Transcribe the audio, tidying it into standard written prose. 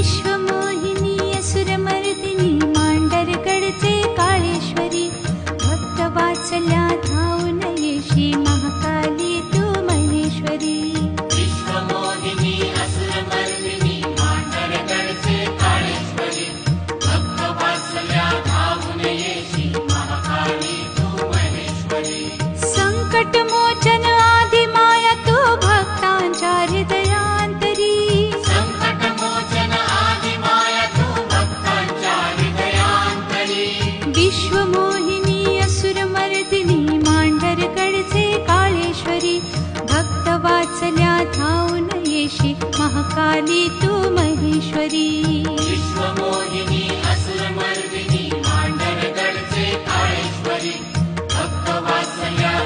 विश्वमोहिनी असुरमर्दिनी मांडरगडचे काळेश्वरी भक्तवात्सल्या धावून येशी महाकाली तू महेश्वरी विश्वमोहिनी असुरमर्दिनी मांडरगडचे काळेश्वरी भक्तवात्सल्या धावून येशी महाकाली तू महेश्वरी संकटमोचन आदिमाया तू भक्तांच्या हृदयांतरी संकटमोचन आदिमाया तू भक्तांच्या हृदयांतरी विश्वमोहिनी असुरमर्दिनी मांडरगडचे काळेश्वरी भक्तवात्सल्या धावून येशी महाकाली तू महेश्वरी विश्वमोहिनी असुरमर्दिनी मांडरगडचे काळेश्वरी भक्तवात्सल्या